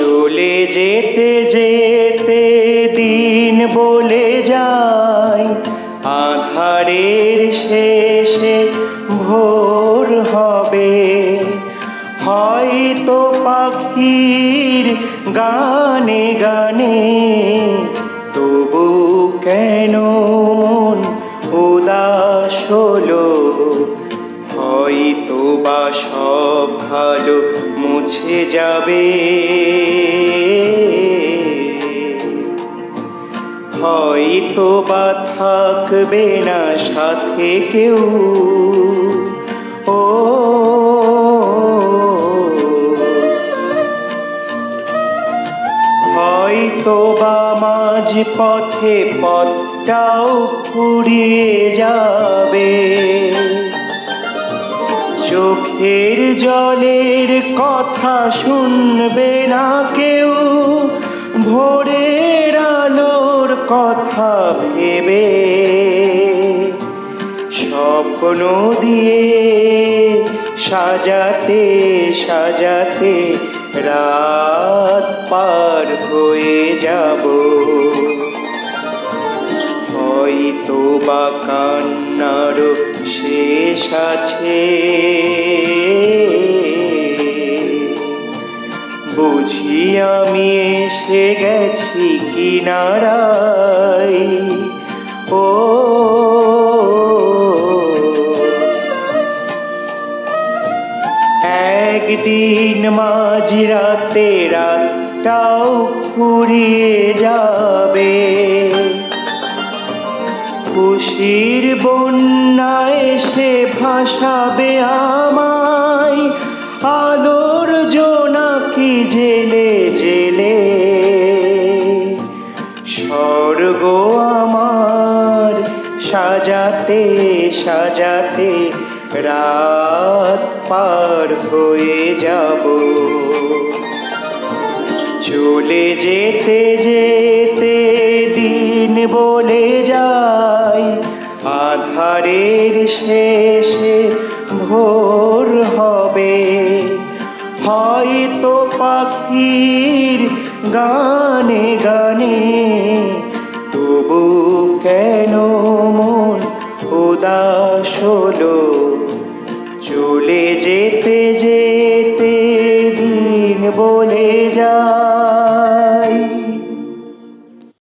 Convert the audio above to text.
চলে যেতে যেতে দিন বলে যায়, আঁধারের শেষে ভোর হবে। হয়তো পাখির গানে গানে তবু কেন মন উদাস হলো। হয়তো বা সব ভালো মুছে যাবে, হয়তো বা থাকবে না সাথে কেউ। ও হয়তো বা মাঝ পথে পথটাও ফুরিয়ে যাবে। চোখের জলের কথা শুনবে না কেউ, ভোরের আলোর কথা ভেবে স্বপ্ন দিয়ে সাজাতে সাজাতে রাত পার হয়ে যাব। হয়তো বা কান্নারও শেষ আছে, বুঝি আমি এসে গেছি কিনারায়। ও একদিন মাঝরাতে রাতটাও ফুরিয়ে যাবে। খুশির বন্যায় এসে ভাসাবে আমায়, আলোর জোনাকি জেলে জেলে। স্বর্গ আমার সাজাতে সাজাতে রাত পার হয়ে যাব। চলে যেতে যেতে দিন বলে যায়, আঁধারের শেষে ভোর হবে। হয়তো পাখির গানে গানে তবু কেন মন উদাস হলো।